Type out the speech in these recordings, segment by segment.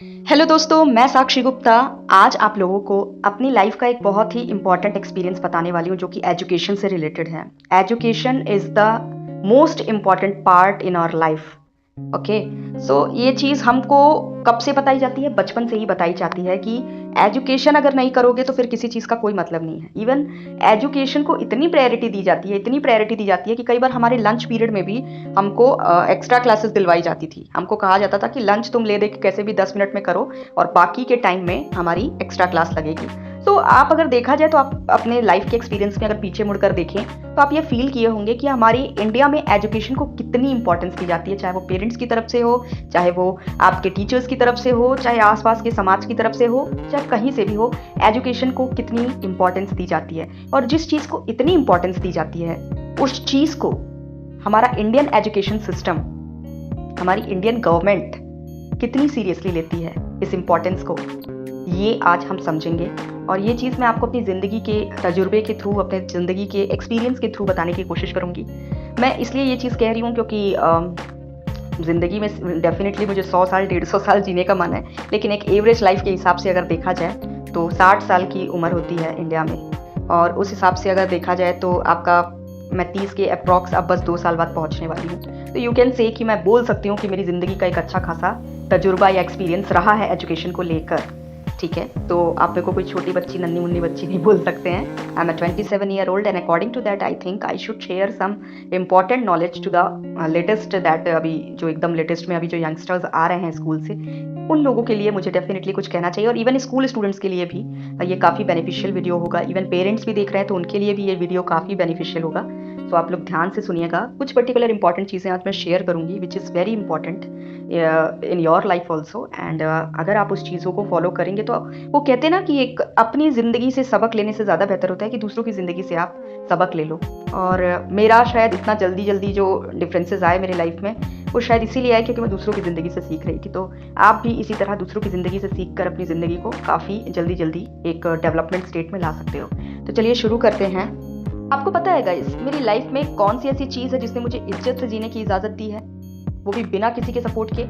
Hello दोस्तों, मैं साक्षी गुप्ता। आज आप लोगों को अपनी लाइफ का एक बहुत ही इम्पॉर्टेंट एक्सपीरियंस बताने वाली हूँ जो कि एजुकेशन से रिलेटेड है। Education is the most important part in our life. Okay, so ये चीज़ हमको कब से बताई जाती है? बचपन से ही बताई जाती है कि एजुकेशन अगर नहीं करोगे तो फिर किसी चीज़ का कोई मतलब नहीं है। इवन एजुकेशन को इतनी प्रायोरिटी दी जाती है, इतनी प्रायोरिटी दी जाती है कि कई बार हमारे लंच पीरियड में भी हमको एक्स्ट्रा क्लासेस दिलवाई जाती थी। हमको कहा जाता था कि लंच तुम ले दे के कैसे भी 10 मिनट में करो और बाकी के टाइम में हमारी एक्स्ट्रा क्लास लगेगी। तो आप अगर देखा जाए तो आप अपने लाइफ के एक्सपीरियंस में अगर पीछे मुड़कर देखें तो आप ये फील किए होंगे कि हमारी इंडिया में एजुकेशन को कितनी इंपॉर्टेंस दी जाती है, चाहे वो पेरेंट्स की तरफ से हो, चाहे वो आपके टीचर्स की तरफ से हो, चाहे आसपास के समाज की तरफ से हो, चाहे कहीं से भी हो। एजुकेशन को कितनी इंपॉर्टेंस दी जाती है और जिस चीज़ को इतनी इंपॉर्टेंस दी जाती है उस चीज़ को हमारा इंडियन एजुकेशन सिस्टम, हमारी इंडियन गवर्नमेंट कितनी सीरियसली लेती है इस इम्पोर्टेंस को, ये आज हम समझेंगे। और ये चीज़ मैं आपको अपनी ज़िंदगी के तजुर्बे के थ्रू, अपने ज़िंदगी के एक्सपीरियंस के थ्रू बताने की कोशिश करूँगी। मैं इसलिए ये चीज़ कह रही हूँ क्योंकि ज़िंदगी में डेफिनेटली मुझे 100 साल 150 साल जीने का मन है, लेकिन एक एवरेज लाइफ के हिसाब से अगर देखा जाए तो 60 साल की उम्र होती है इंडिया में। और उस हिसाब से अगर देखा जाए तो आपका, मैं 30 के अप्रॉक्स अब बस 2 साल बाद पहुंचने वाली हूँ। तो यू कैन से कि मैं बोल सकती हूँ कि मेरी ज़िंदगी का एक अच्छा खासा तजुर्बा या एक्सपीरियंस रहा है एजुकेशन को लेकर। ठीक है, तो आप मेरे को कोई छोटी बच्ची, नन्ही मुन्नी बच्ची नहीं बोल सकते हैं। I am 27 year old and according to that I think I should share some important knowledge to the latest, that अभी जो एकदम लेटेस्ट में अभी जो यंगस्टर्स आ रहे हैं स्कूल से, उन लोगों के लिए मुझे डेफिनेटली कुछ कहना चाहिए। और इवन स्कूल स्टूडेंट्स के लिए भी ये काफ़ी बेनिफिशियल वीडियो होगा। इवन पेरेंट्स भी देख रहे हैं तो उनके लिए भी ये वीडियो काफ़ी बेनिफिशियल होगा। तो आप लोग ध्यान से सुनिएगा। कुछ पर्टिकुलर इंपॉर्टेंट चीज़ें आज मैं शेयर करूंगी which is very important in your life also. And अगर आप उस चीज़ों को फॉलो करेंगे तो वो कहते हैं ना कि एक अपनी ज़िंदगी से सबक लेने से ज़्यादा बेहतर होता है कि दूसरों की ज़िंदगी से आप सबक ले लो। और मेरा शायद इतना जल्दी जल्दी जो डिफरेंसेस आए मेरी लाइफ में, वो शायद इसीलिए आए क्योंकि मैं दूसरों की ज़िंदगी से सीख रही थी। तो आप भी इसी तरह दूसरों की ज़िंदगी से सीख कर अपनी ज़िंदगी को काफ़ी जल्दी जल्दी एक डेवलपमेंट स्टेट में ला सकते हो। तो चलिए शुरू करते हैं। आपको पता है गाइस, मेरी लाइफ में कौन सी ऐसी चीज़ है जिसने मुझे इज्जत से जीने की इजाज़त दी है, वो भी बिना किसी के सपोर्ट के?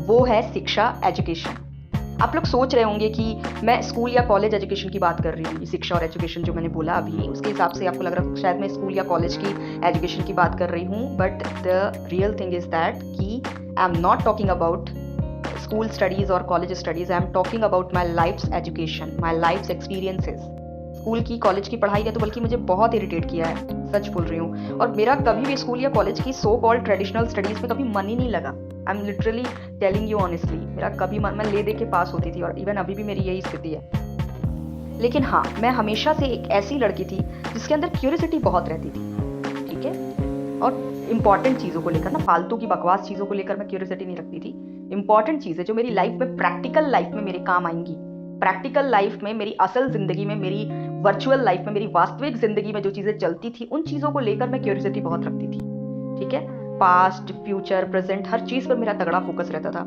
वो है शिक्षा, एजुकेशन। आप लोग सोच रहे होंगे कि मैं स्कूल या कॉलेज एजुकेशन की बात कर रही हूँ। शिक्षा और एजुकेशन जो मैंने बोला अभी, उसके हिसाब से आपको लग रहा है शायद मैं स्कूल या कॉलेज की एजुकेशन की बात कर रही हूँ। But the real thing is that कि I am not talking about school studies और college studies. I am talking about my life's education, my life's experiences. School की, कॉलेज की पढ़ाई ने तो बल्कि मुझे बहुत इरिटेट किया है, सच बोल रही हूँ। और मेरा कभी भी स्कूल या कॉलेज की सो कॉल्ड ट्रेडिशनल स्टडीज में कभी मन ही नहीं लगा। I am literally telling you honestly, मेरा कभी मन, मैं ले दे के पास होती थी और इवन अभी भी मेरी यही स्थिति है। लेकिन हाँ, मैं हमेशा से एक ऐसी लड़की थी जिसके अंदर क्यूरियोसिटी बहुत रहती थी। ठीक है, और इंपॉर्टेंट चीज़ों को लेकर ना, फालतू की बकवास चीज़ों को लेकर मैं क्यूरियोसिटी नहीं रखती थी। इंपॉर्टेंट चीज़ें जो मेरी लाइफ में, प्रैक्टिकल लाइफ में मेरे काम आएंगी, प्रैक्टिकल लाइफ में, मेरी असल जिंदगी में, मेरी वर्चुअल लाइफ में, मेरी वास्तविक जिंदगी में जो चीज़ें चलती थी, उन चीज़ों को लेकर मैं क्यूरियोसिटी बहुत रखती थी। ठीक है, पास्ट, फ्यूचर, प्रेजेंट, हर चीज़ पर मेरा तगड़ा फोकस रहता था।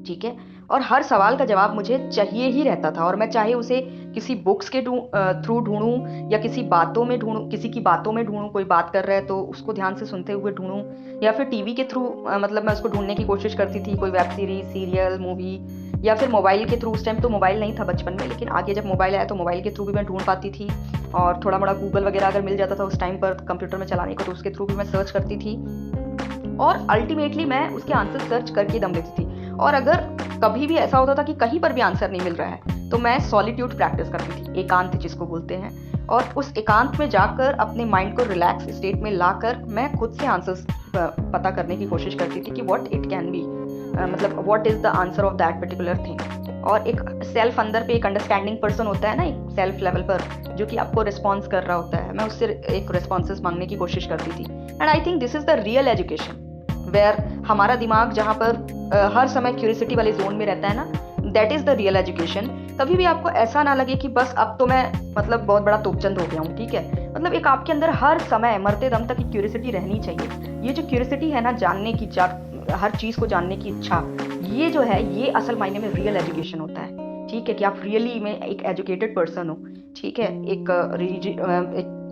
ठीक है, और हर सवाल का जवाब मुझे चाहिए ही रहता था। और मैं चाहे उसे किसी बुक्स के थ्रू ढूंढूं या किसी बातों में ढूंढूं, किसी की बातों में ढूंढूं, कोई बात कर रहा है तो उसको ध्यान से सुनते हुए ढूंढूं, या फिर टीवी के थ्रू, मतलब मैं उसको ढूंढने की कोशिश करती थी, कोई वेब सीरीज, सीरियल, मूवी, या फिर मोबाइल के थ्रू। उस टाइम तो मोबाइल नहीं था बचपन में, लेकिन आगे जब मोबाइल आया तो मोबाइल के थ्रू भी मैं ढूंढ पाती थी। और थोड़ा बड़ा गूगल वगैरह अगर मिल जाता था उस टाइम पर कंप्यूटर में चलाने को, तो उसके थ्रू भी मैं सर्च करती थी और अल्टीमेटली मैं उसके आंसर सर्च करके दम लेती थी। और अगर कभी भी ऐसा होता था कि कहीं पर भी आंसर नहीं मिल रहा है तो मैं सॉलिट्यूड प्रैक्टिस करती थी, एकांत जिसको बोलते हैं। और उस एकांत में जाकर अपने माइंड को रिलैक्स स्टेट में लाकर मैं खुद से आंसर्स पता करने की कोशिश करती थी कि व्हाट इट कैन बी, मतलब what is the answer of that particular thing. और एक सेल्फ अंदर पे एक अंडरस्टैंडिंग पर्सन होता है ना, एक सेल्फ लेवल पर, जो कि आपको रिस्पॉन्स कर रहा होता है, मैं उससे एक रिस्पॉन्सेस मांगने की कोशिश करती थी। And I think this is the real education, where हमारा दिमाग जहाँ पर हर समय क्यूरियोसिटी वाले जोन में रहता है ना, that is the real education. कभी भी आपको ऐसा ना लगे कि बस अब तो मैं, मतलब बहुत बड़ा तोपचंद हो गया हूँ। ठीक है, मतलब एक आपके अंदर हर समय मरते दम तक क्यूरियोसिटी रहनी चाहिए। ये जो क्यूरियोसिटी है ना, जानने की, हर चीज़ को जानने की इच्छा, ये जो है, ये असल मायने में रियल एजुकेशन होता है। ठीक है, कि आप रियली में एक एजुकेटेड पर्सन हो। ठीक है, एक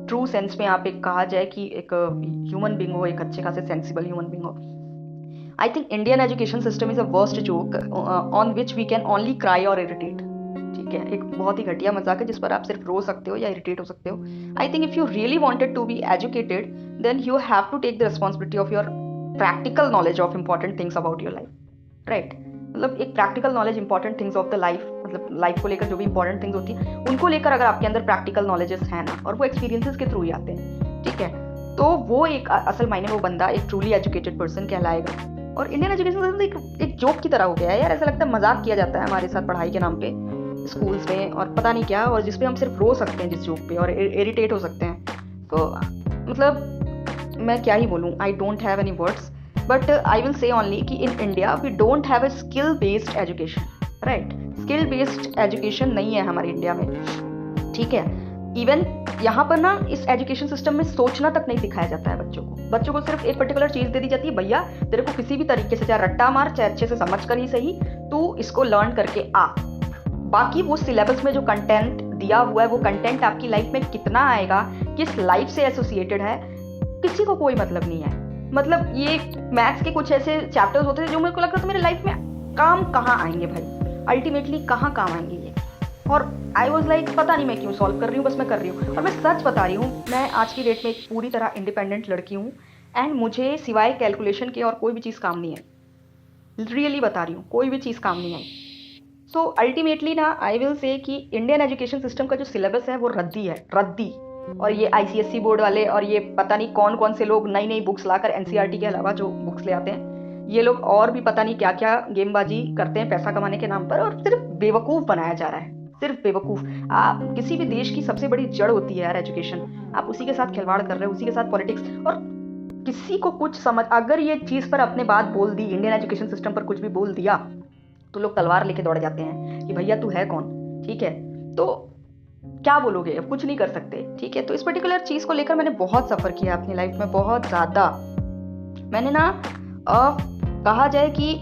ट्रू सेंस में आप एक कहा जाए कि एक ह्यूमन बींग हो, एक अच्छे खासे सेंसिबल ह्यूमन बींग हो। I think Indian education system is a worst joke on which we can only cry और इरिटेट। ठीक है, एक बहुत ही घटिया मजाक है जिस पर आप सिर्फ रो सकते हो या इरिटेट हो सकते हो। I think if you really wanted to be educated then you have to take the responsibility of your practical knowledge of important things about your life, right. मतलब एक practical knowledge important things of the life, मतलब life को लेकर जो भी important things होती है उनको लेकर अगर आपके अंदर प्रैक्टिकल नॉलेजेस है ना, और वो एक्सपीरियंसेस के थ्रू ही आते हैं, ठीक है, तो वो एक असल मायने में वो बंदा एक ट्रूली एजुकेटेड पर्सन कहलाएगा। और इंडियन एजुकेशन सिस्टम एक जोक की तरह हो गया है यार, ऐसा लगता है मजाक किया जाता है हमारे साथ पढ़ाई के नाम पे स्कूल्स में, और पता नहीं क्या, और जिसपे हम सिर्फ रो सकते हैं जिस जोक पे, और इरिटेट हो सकते हैं। तो मतलब मैं क्या ही बोलूँ, I don't have any words, but I will say only कि in India we don't have a skill based education, right. Skill based education नहीं है हमारे इंडिया में, ठीक है। इवन यहाँ पर ना इस एजुकेशन सिस्टम में सोचना तक नहीं सिखाया जाता है बच्चों को सिर्फ एक पर्टिकुलर चीज दे दी जाती है, भैया तेरे को किसी भी तरीके से, चाहे रट्टा मार चाहे अच्छे से समझ कर ही सही, तू इसको लर्न करके आ। बाकी वो सिलेबस में जो कंटेंट दिया हुआ है वो कंटेंट आपकी लाइफ में कितना आएगा, किस लाइफ से एसोसिएटेड है, किसी को कोई मतलब नहीं है। मतलब ये मैथ्स के कुछ ऐसे चैप्टर्स होते थे जो मेरे को लगता था मेरे लाइफ में काम कहाँ आएंगे भाई, अल्टीमेटली कहाँ काम आएंगे ये। और आई वॉज लाइक पता नहीं मैं क्यों सॉल्व कर रही हूँ, बस मैं कर रही हूँ। और मैं सच बता रही हूँ, मैं आज की डेट में एक पूरी तरह इंडिपेंडेंट लड़की हूँ, एंड मुझे सिवाय कैलकुलेशन के और कोई भी चीज़ काम नहीं है। रियली बता रही हूँ, कोई भी चीज़ काम नहीं आई। सो अल्टीमेटली ना आई विल से कि इंडियन एजुकेशन सिस्टम का जो सिलेबस है वो रद्दी है, रद्दी। और ये ICSE बोर्ड वाले और ये पता नहीं कौन कौन से लोग नई नई बुक्स लाकर NCERT के अलावा जो बुक्स ले आते हैं, ये लोग और भी पता नहीं क्या क्या गेमबाजी करते हैं पैसा कमाने के नाम पर, और सिर्फ बेवकूफ़ बनाया जा रहा है, सिर्फ बेवकूफ़। आप किसी भी देश की सबसे बड़ी जड़ होती है यार एजुकेशन, आप उसी के साथ खिलवाड़ कर रहे हो, उसी के साथ पॉलिटिक्स। और किसी को कुछ समझ, अगर ये चीज़ पर अपने बात बोल दी, इंडियन एजुकेशन सिस्टम पर कुछ भी बोल दिया, तो लोग तलवार लेके दौड़ जाते हैं कि भैया तू है कौन, ठीक है। तो क्या बोलोगे, अब कुछ नहीं कर सकते, ठीक है। तो इस पर्टिकुलर चीज़ को लेकर मैंने बहुत सफ़र किया अपनी लाइफ में, बहुत ज़्यादा। मैंने ना कहा जाए कि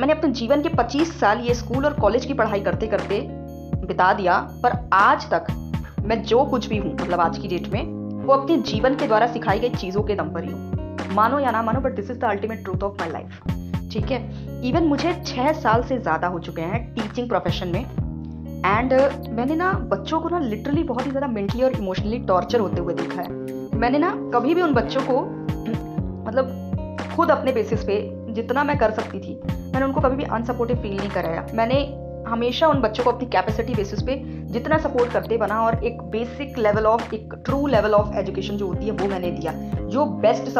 मैंने अपने जीवन के 25 साल ये स्कूल और कॉलेज की पढ़ाई करते करते बिता दिया, पर आज तक मैं जो कुछ भी हूँ, मतलब आज की डेट में, वो अपने जीवन के द्वारा सिखाई गई चीज़ों के दम पर ही हूँ। मानो या ना मानो, but this is the ultimate truth of my life, ठीक है। इवन मुझे 6 साल से ज़्यादा हो चुके हैं टीचिंग प्रोफेशन में, एंड मैंने ना बच्चों को ना लिटरली बहुत ही ज़्यादा मेंटली और इमोशनली टॉर्चर होते हुए देखा है। मैंने ना कभी भी उन बच्चों को मतलब खुद अपने बेसिस पे जितना मैं कर सकती थी, मैंने उनको कभी भी अनसपोर्टिव फील नहीं कराया। मैंने हमेशा उन बच्चों को अपनी कैपेसिटी बेसिस पे जितना सपोर्ट करते बना, और एक बेसिक लेवल ऑफ, एक ट्रू लेवल ऑफ एजुकेशन जो होती है वो मैंने दिया। जो बेस्ट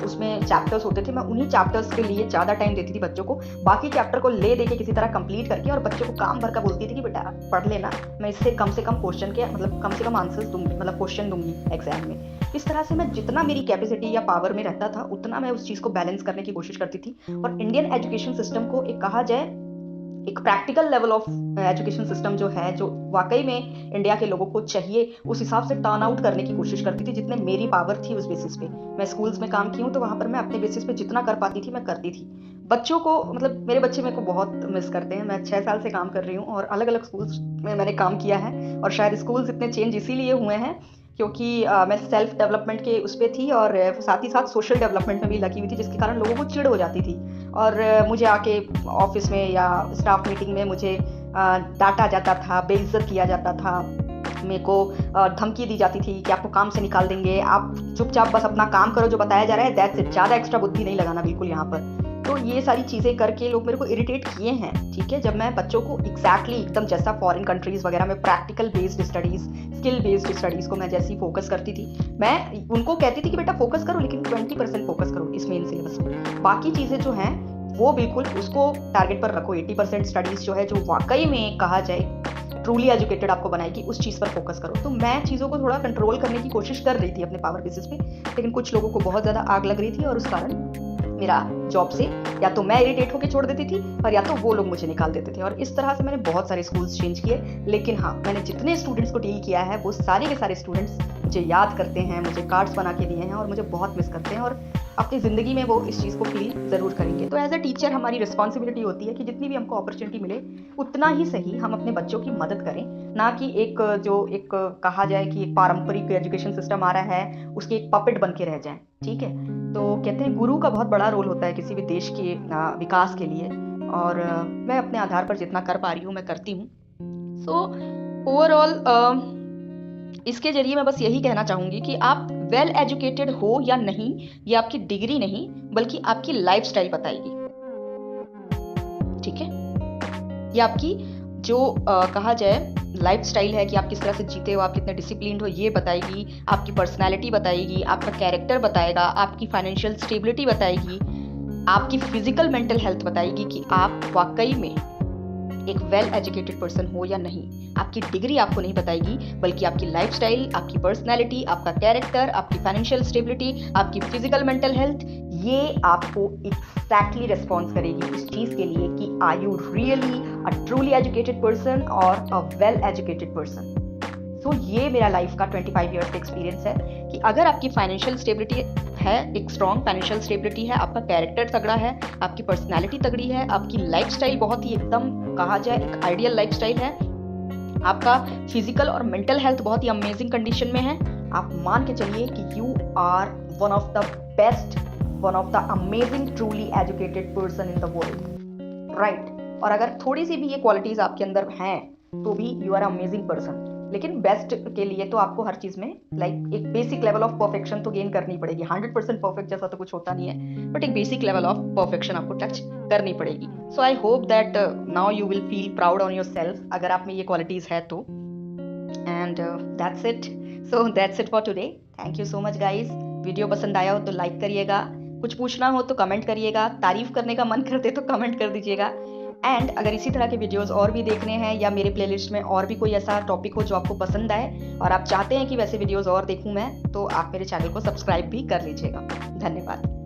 उसमें चैप्टर्स होते थे, मैं उन्हीं चैप्टर्स के लिए ज़्यादा टाइम देती थी बच्चों को, बाकी चैप्टर को ले दे के किसी तरह कंप्लीट करके, और बच्चों को काम भर का बोलती थी कि बेटा पढ़ लेना, मैं इससे कम से कम क्वेश्चन के, मतलब कम से कम आंसर्स दूंगी, मतलब क्वेश्चन दूंगी एग्जाम में। इस तरह से मैं जितना मेरी कैपेसिटी या पावर में रहता था उतना मैं उस चीज़ को बैलेंस करने की कोशिश करती थी। और इंडियन एजुकेशन सिस्टम को एक कहा जाए एक practical level of education system जो है, जो वाकई में इंडिया के लोगों को चाहिए, उस हिसाब से टर्न आउट करने की कोशिश करती थी जितने मेरी पावर थी उस बेसिस पे। मैं स्कूल्स में काम की हूँ तो वहाँ पर मैं अपने बेसिस पे जितना कर पाती थी मैं करती थी। बच्चों को, मतलब मेरे बच्चे मेरे को बहुत मिस करते हैं। मैं 6 साल से काम कर रही हूँ और अलग अलग स्कूल्स में मैंने काम किया है, और शायद स्कूल्स इतने चेंज इसीलिए हुए हैं क्योंकि मैं सेल्फ डेवलपमेंट के उस पर थी, और साथ ही साथ सोशल डेवलपमेंट में भी लगी हुई थी, जिसके कारण लोगों को चिढ़ हो जाती थी। और मुझे आके ऑफिस में या स्टाफ मीटिंग में मुझे डांटा जाता था, बेइज्जत किया जाता था, मेरे को धमकी दी जाती थी कि आपको काम से निकाल देंगे, आप चुपचाप बस अपना काम करो जो बताया जा रहा है, दैट्स इट, ज़्यादा एक्स्ट्रा बुद्धि नहीं लगाना बिल्कुल यहाँ पर। तो ये सारी चीज़ें करके लोग मेरे को इरिटेट किए हैं, ठीक है। जब मैं बच्चों को एग्जैक्टली एकदम जैसा फॉरेन कंट्रीज़ वगैरह में practical based studies, skill based studies को मैं जैसी फोकस करती थी, मैं उनको कहती थी कि बेटा फोकस करो, लेकिन 20% फोकस करो इस मेन सिलेबस में, बाकी चीज़ें जो हैं वो बिल्कुल उसको टारगेट पर रखो। 80% स्टडीज़ जो है, जो वाकई में कहा जाए ट्रूली एजुकेटेड आपको बनाएगी, उस चीज़ पर फोकस करो। तो मैं चीज़ों को थोड़ा कंट्रोल करने की कोशिश कर रही थी अपने पावर बेसिस पे, लेकिन कुछ लोगों को बहुत ज़्यादा आग लग रही थी, और उस कारण मेरा जॉब से या तो मैं इरिटेट होकर छोड़ देती थी, और या तो वो लोग मुझे निकाल देते थे। और इस तरह से मैंने बहुत सारे स्कूल्स चेंज किए, लेकिन हाँ, मैंने जितने स्टूडेंट्स को डील किया है वो सारे के सारे स्टूडेंट्स मुझे याद करते हैं, मुझे कार्ड्स बना के दिए हैं और मुझे बहुत मिस करते हैं। और अपनी ज़िंदगी में वो इस चीज़ को फील ज़रूर करेंगे। तो एज अ टीचर हमारी रिस्पॉन्सिबिलिटी होती है कि जितनी भी हमको अपॉर्चुनिटी मिले उतना ही सही हम अपने बच्चों की मदद करें, ना कि एक कहा जाए कि एक पारंपरिक एजुकेशन सिस्टम आ रहा है उसके एक पपेट बन के रह जाएं। ठीक है, तो कहते हैं गुरु का बहुत बड़ा रोल होता है किसी भी देश के विकास के लिए, और मैं अपने आधार पर जितना कर पा रही हूँ मैं करती हूँ। सो ओवरऑल इसके जरिए मैं बस यही कहना चाहूँगी कि आप वेल एजुकेटेड हो या नहीं, ये आपकी डिग्री नहीं बल्कि आपकी लाइफस्टाइल बताएगी। ठीक है, ये आपकी जो कहा जाए लाइफस्टाइल है कि आप किस तरह से जीते हो, आप कितने डिसिप्लिन्ड हो, ये बताएगी। आपकी पर्सनैलिटी बताएगी, आपका कैरेक्टर बताएगा, आपकी फाइनेंशियल स्टेबिलिटी बताएगी, आपकी फिजिकल मेंटल हेल्थ बताएगी कि आप वाकई में एक वेल एजुकेटेड पर्सन हो या नहीं। आपकी डिग्री आपको नहीं बताएगी बल्कि आपकी लाइफस्टाइल, आपकी पर्सनैलिटी, आपका कैरेक्टर, आपकी फाइनेंशियल स्टेबिलिटी, आपकी फिजिकल मेंटल हेल्थ, ये आपको एग्जैक्टली रिस्पॉन्स करेगी इस चीज़ के लिए कि are you really a truly educated person और a well educated person. So ये मेरा लाइफ का 25 ईयर्स का एक्सपीरियंस है कि अगर आपकी फाइनेंशियल स्टेबिलिटी है, एक स्ट्रॉन्ग फाइनेंशियल स्टेबिलिटी है, आपका कैरेक्टर तगड़ा है, आपकी पर्सनैलिटी तगड़ी है, आपकी लाइफस्टाइल बहुत ही एकदम कहा जाए एक आइडियल लाइफस्टाइल है, आपका फिजिकल और मेंटल हेल्थ बहुत ही अमेजिंग कंडीशन में है, आप मान के चलिए कि you are one of the best, one of the amazing truly educated person in the world, right. और अगर थोड़ी सी भी ये क्वालिटीज आपके अंदर हैं तो भी यू आर अमेजिंग पर्सन। लेकिन बेस्ट के लिए तो आपको हर चीज़ में एक बेसिक लेवल ऑफ परफेक्शन तो गेन करनी पड़ेगी। 100% परफेक्ट जैसा तो कुछ होता नहीं है, बट एक बेसिक लेवल ऑफ परफेक्शन आपको टच करनी पड़ेगी। So I hope that now you will feel proud on your self अगर आप में ये क्वालिटीज़ है तो। And that's it, so that's it for today. Thank you so much guys. Video पसंद आया हो तो लाइक करिएगा, कुछ पूछना हो तो कमेंट करिएगा, तारीफ करने का मन करते तो कमेंट कर दीजिएगा। एंड अगर इसी तरह के वीडियोस और भी देखने हैं या मेरे प्लेलिस्ट में और भी कोई ऐसा टॉपिक हो जो आपको पसंद आए और आप चाहते हैं कि वैसे वीडियोस और देखूं मैं, तो आप मेरे चैनल को सब्सक्राइब भी कर लीजिएगा। धन्यवाद।